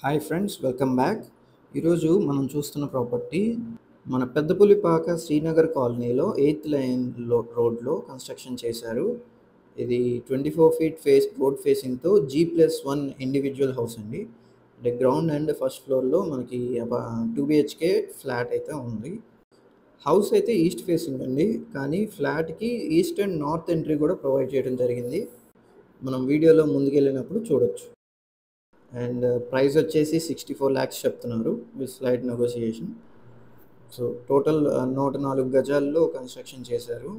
Hi friends, welcome back. ఈరోజు మనం చూస్తున్న ప్రాపర్టీ మన పెద్దపులిపాక శ్రీనగర్ కాలనీలో 8th లైన్లో రోడ్లో కన్స్ట్రక్షన్ చేశారు. ఇది 24 ఫీట్ రోడ్ ఫేసింగ్తో G+1 ఇండివిజువల్ హౌస్ అండి. అంటే గ్రౌండ్ అండ్ ఫస్ట్ ఫ్లోర్లో మనకి 2 BHK ఫ్లాట్ అయితే ఉంది. హౌస్ అయితే ఈస్ట్ ఫేసింగ్ అండి, కానీ ఫ్లాట్కి ఈస్ట్ అండ్ నార్త్ ఎంట్రీ కూడా ప్రొవైడ్ చేయడం జరిగింది. మనం వీడియోలో ముందుకెళ్ళినప్పుడు చూడొచ్చు. అండ్ ప్రైస్ వచ్చేసి 64 lakhs చెప్తున్నారు with slight negotiation. So total 104 గజాల్లో కన్స్ట్రక్షన్ చేశారు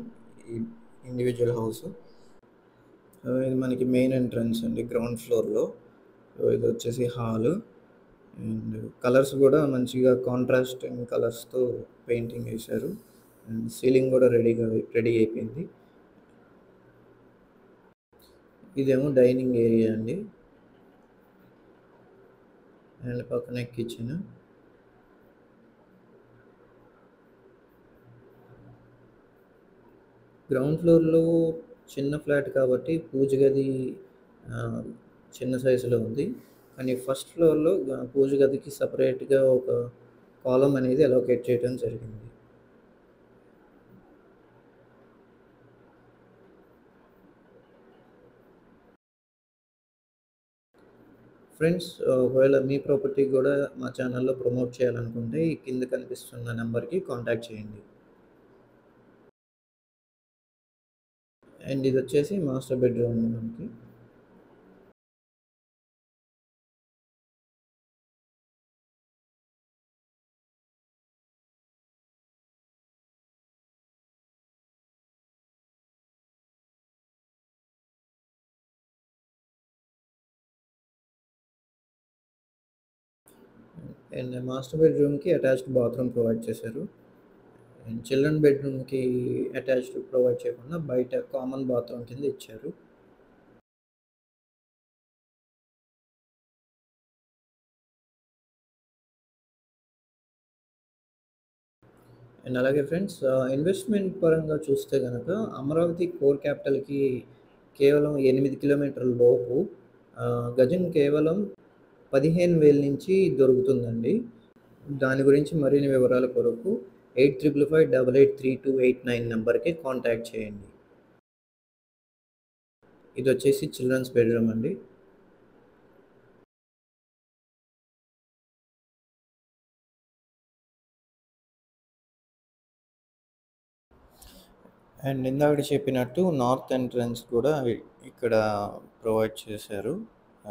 ఈ ఇండివిజువల్ హౌస్. ఇది మనకి మెయిన్ ఎంట్రన్స్ అండి గ్రౌండ్ ఫ్లోర్లో. సో ఇది వచ్చేసి హాల్. అండ్ కలర్స్ కూడా మంచిగా కాంట్రాస్టింగ్ కలర్స్తో పెయింటింగ్ వేశారు. అండ్ సీలింగ్ కూడా రెడీ అయిపోయింది. ఇదేమో డైనింగ్ ఏరియా అండి, అండ్ పక్కనే కిచెన్. గ్రౌండ్ ఫ్లోర్లో చిన్న ఫ్లాట్ కాబట్టి పూజ గది ఆ, చిన్న సైజులో ఉంది. కానీ ఫస్ట్ ఫ్లోర్లో పూజ గదికి సపరేట్గా ఒక కాలం అనేది అలోకేట్ చేయడం జరిగింది. ఫ్రెండ్స్, ఒకవేళ మీ ప్రాపర్టీ కూడా మా ఛానల్లో ప్రమోట్ చేయాలనుకుంటే ఈ కింద కనిపిస్తున్న నెంబర్కి కాంటాక్ట్ చేయండి. అండ్ ఇది వచ్చేసి మాస్టర్ బెడ్రూమ్ అండి మనకి. అండ్ మాస్టర్ బెడ్రూమ్కి అటాచ్డ్ బాత్రూమ్ ప్రొవైడ్ చేశారు. అండ్ చిల్డ్రన్ బెడ్రూమ్కి అటాచ్డ్ ప్రొవైడ్ చేయకుండా బయట కామన్ బాత్రూమ్ కింద ఇచ్చారు. అండ్ అలాగే ఫ్రెండ్స్, ఇన్వెస్ట్మెంట్ పరంగా చూస్తే కనుక అమరావతి కోర్ క్యాపిటల్కి కేవలం 8 కిలోమీటర్ల లోపు గజం కేవలం 15,000 నుంచి దొరుకుతుందండి. దాని గురించి మరిన్ని వివరాల కొరకు 8555883289 నెంబర్కి కాంటాక్ట్ చేయండి. ఇది వచ్చేసి చిల్డ్రన్స్ బెడ్రూమ్ అండి. అండ్ ఇందాక చెప్పినట్టు నార్త్ ఎంట్రన్స్ కూడా ఇక్కడ ప్రొవైడ్ చేశారు.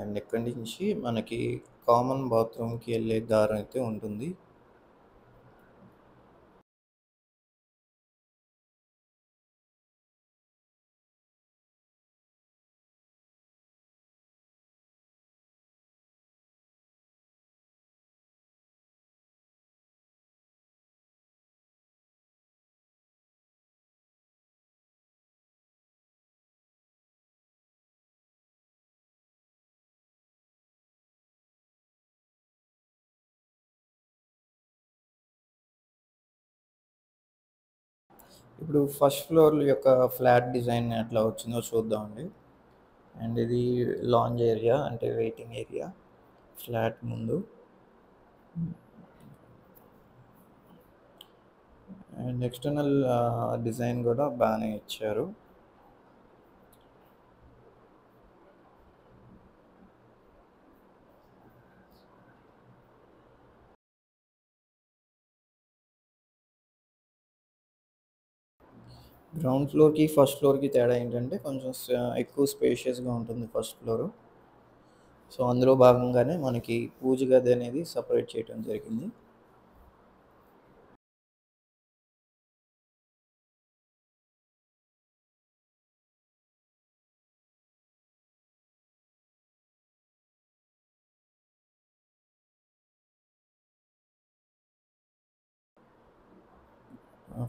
అండ్ ఇక్కడి నుంచి మనకి కామన్ బాత్రూమ్కి వెళ్ళే దారి అయితే ఉంటుంది. ఇప్పుడు ఫస్ట్ ఫ్లోర్ యొక్క ఫ్లాట్ డిజైన్ ఎట్లా వచ్చిందో చూద్దామండి. అండ్ ఇది లాంజ్ ఏరియా, అంటే వెయిటింగ్ ఏరియా ఫ్లాట్ ముందు. అండ్ ఎక్స్టర్నల్ డిజైన్ కూడా బాగానే ఇచ్చారు. గ్రౌండ్ ఫ్లోర్కి ఫస్ట్ ఫ్లోర్కి తేడా ఏంటంటే కొంచెం ఎక్కువ స్పేషియస్గా ఉంటుంది ఫస్ట్ ఫ్లోరు. సో అందులో భాగంగానే మనకి పూజ గది అనేది సపరేట్ చేయడం జరిగింది.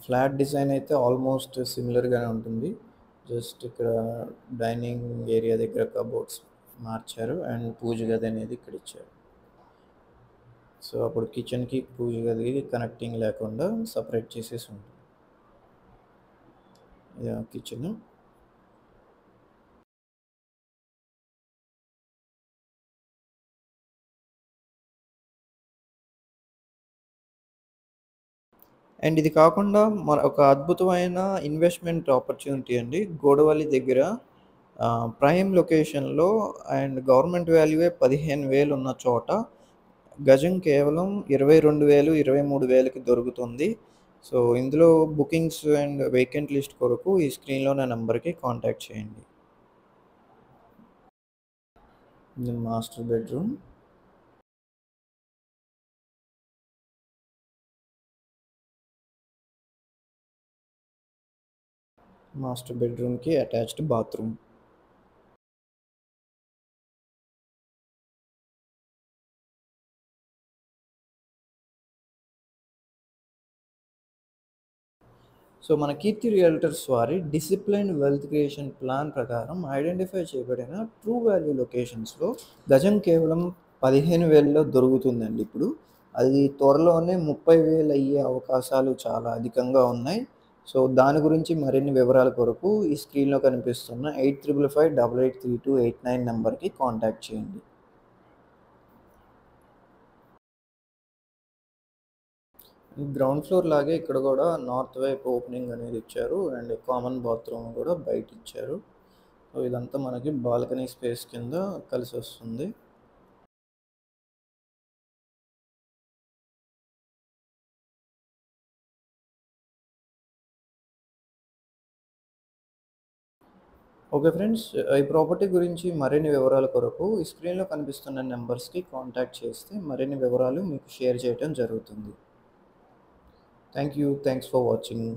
ఫ్లాట్ డిజైన్ అయితే ఆల్మోస్ట్ సిమిలర్గానే ఉంటుంది. జస్ట్ ఇక్కడ డైనింగ్ ఏరియా దగ్గర కబోర్డ్స్ మార్చారు అండ్ పూజ గది అనేది ఇక్కడ ఇచ్చారు. సో అప్పుడు కిచెన్కి పూజ గదికి కనెక్టింగ్ లేకుండా సపరేట్ చేసేసి ఉంటుంది. కిచెన్. అండ్ ఇది కాకుండా ఒక అద్భుతమైన ఇన్వెస్ట్‌మెంట్ ఆపర్చునిటీ అండి. గూడవల్లి దగ్గర ప్రైమ్ లొకేషన్‌లో అండ్ గవర్నమెంట్ వాల్యూయే 15,000 ఉన్న చోట గజం కేవలం 22,000, 23,000కి దొరుకుతుంది. సో, ఇందులో బుకింగ్స్ అండ్ వేకెంట్ లిస్ట్ కొరకు ఈ స్క్రీన్‌లో ఉన్న నంబర్‌కి కాంటాక్ట్ చేయండి. ఇది మాస్టర్ బెడ్‌రూమ్. మాస్టర్ బెడ్‌రూమ్‌కి అటాచ్డ్ బాత్రూమ్. సో, మన కీర్తి రియల్టర్స్ వారి డిసిప్లైన్డ్ వెల్త్ క్రియేషన్ ప్లాన్ ప్రకారం ఐడెంటిఫై చేయబడిన ట్రూ వాల్యూ లొకేషన్స్‌లో గజం కేవలం 15,000లో దొరుకుతుందండి ఇప్పుడు. అది త్వరలోనే 30,000 అయ్యే అవకాశాలు చాలా అధికంగా ఉన్నాయి. సో, దాని గురించి మరిన్ని వివరాల కొరకు ఈ స్క్రీన్‌లో కనిపిస్తున్న 8555883289 నంబర్‌కి కాంటాక్ట్ చేయండి. గ్రౌండ్ ఫ్లోర్ లాగే ఇక్కడ గూడా నార్త్ వైపు ఓపెనింగ్ అనేది ఇచ్చారు. అండ్ కామన్ బాత్రూమ్ గూడా బయటిచ్చారు. సో, ఇదంతా మనకి బాల్కనీ స్పేస్ కింద కలిసొస్తుంది. Okay friends. ఈ ప్రాపర్టీ గురించి మరిన్ని వివరాల కొరకు ఈ స్క్రీన్‌లో కనిపిస్తున్న నంబర్స్‌కి కాంటాక్ట్ చేస్తే మరిన్ని వివరాలు మీకు షేర్ చేయటం జరుగుతుంది. Thank you. Thanks for watching.